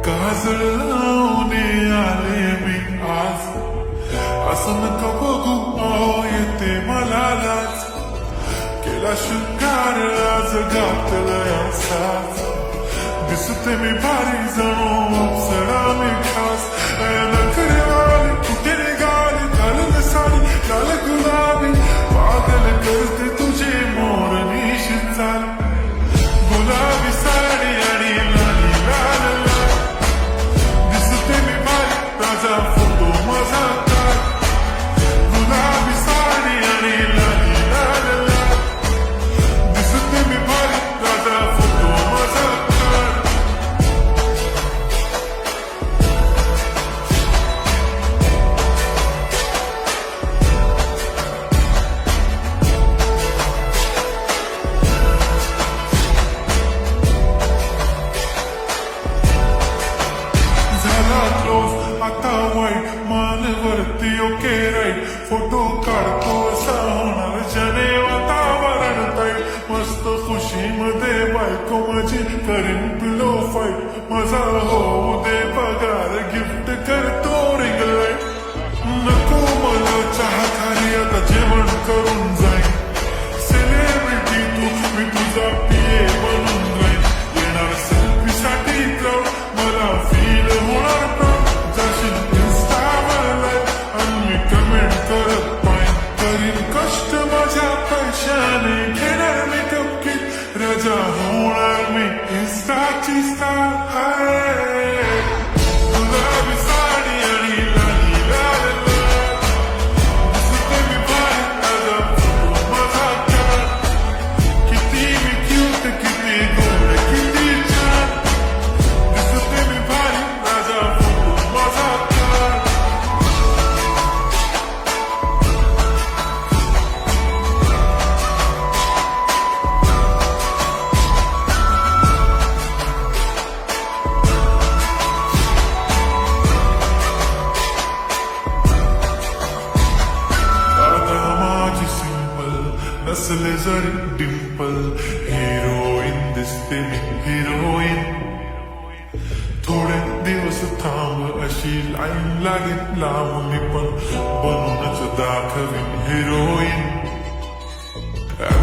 काजळ लावणे आले मी आज, असं नका बघू येते मला लाज. केला शृंगार आज घातलाय असाच, दिसते मी भारी जणू अप्सरा मी खास. नखरे आले कुठे निघाली घालून साडी लाल गुलाबी, पागल करते तुझे मोर निशी चाल. गुलाबी साडी आणि लाली लाल लाल, दिसते मी भारी ताजा फोटो माझा काढ. गुलाबी साडी आणि लाली लाल लाल, दिसते मी भारी ताजा फोटो माझा काढ. आता वाईट मानवरती ओके राईट, फोटो काढतो असा होणार जने वातावरण ताईट. मस्त खुशीमध्ये बायको माझी करीन पिलो फाईट, माझा होऊ दे पगार गिफ्ट करतो रिंग लाईट. नको मला चहा खाली आता जेवण करून जाईन, सेलिब्रिटी तू मी तुझा पिये बनून जाईन. येणार सेल्फी साठी क्राऊड मला फील होणार प्राऊड. कष्ट माझ्या पैशाने घेणार मेकअप किट, राजा होणार मी इन्स्टाची स्टार. गुलाबी साडी आणि लाली लाल लाल, दिसते मी भारी ताजा फोटो माझा काढ. किती मी क्यूट किती गोड किती छान, दिसते मी भारी ताजा फोटो माझा काढ. नसले जरी डिंपल, हिरोईन दिसते मी हिरोईन. थोडे दिवस थांब अशी लाईन लागेल लांब, मी पण बनूनच दाखवीन हिरोईन.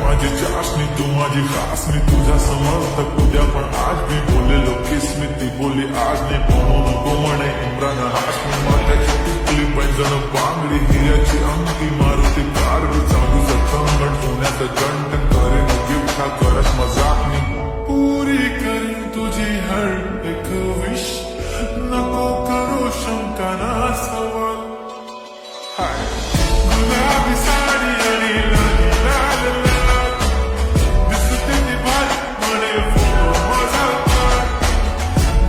माझी चाशनी तू माझी खास, मी तुझ्या समर्थक उद्या पण आज मी बोललेलो किस मी ती बोली आज नाही. म्हणून नको म्हणे इम्रान हाशमी, माझ्याची टिकली पैंजण बांगडी हिऱ्याची अंगठी, मारुती कार चालूचं कंगण, सोन्याचं गंठन करेन गिफ्ट हा करत मजाक मी. पुरी करीन तुझी हर एक विश, नको करू शंका ना सवाल. हाय गुलाबी साडी आणि लाली लाल लाल, दिसते मी भारी म्हणे फोटो माझा काढ.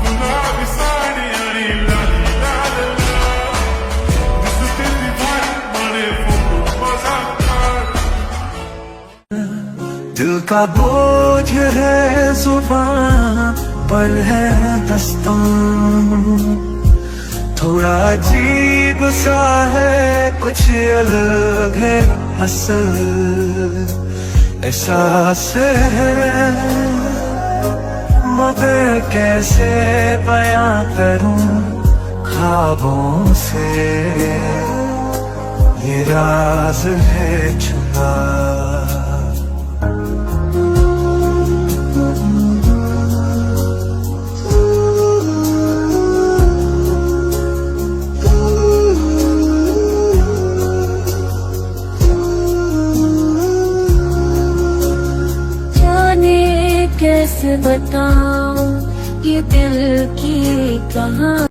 गुलाबी साडी आणि लाली लाल लाल, दिसते मी भारी म्हणे फोटो माझा काढ. दिल का बोझ है जुबां पर है दस्तां, थोड़ा अजीब सा है कुछ अलग है असल. एहसास है मगर कैसे बयां करूं ख्वाबों से, ये राज है छुपा. कैसे बताऊं ये दिल की कहानी.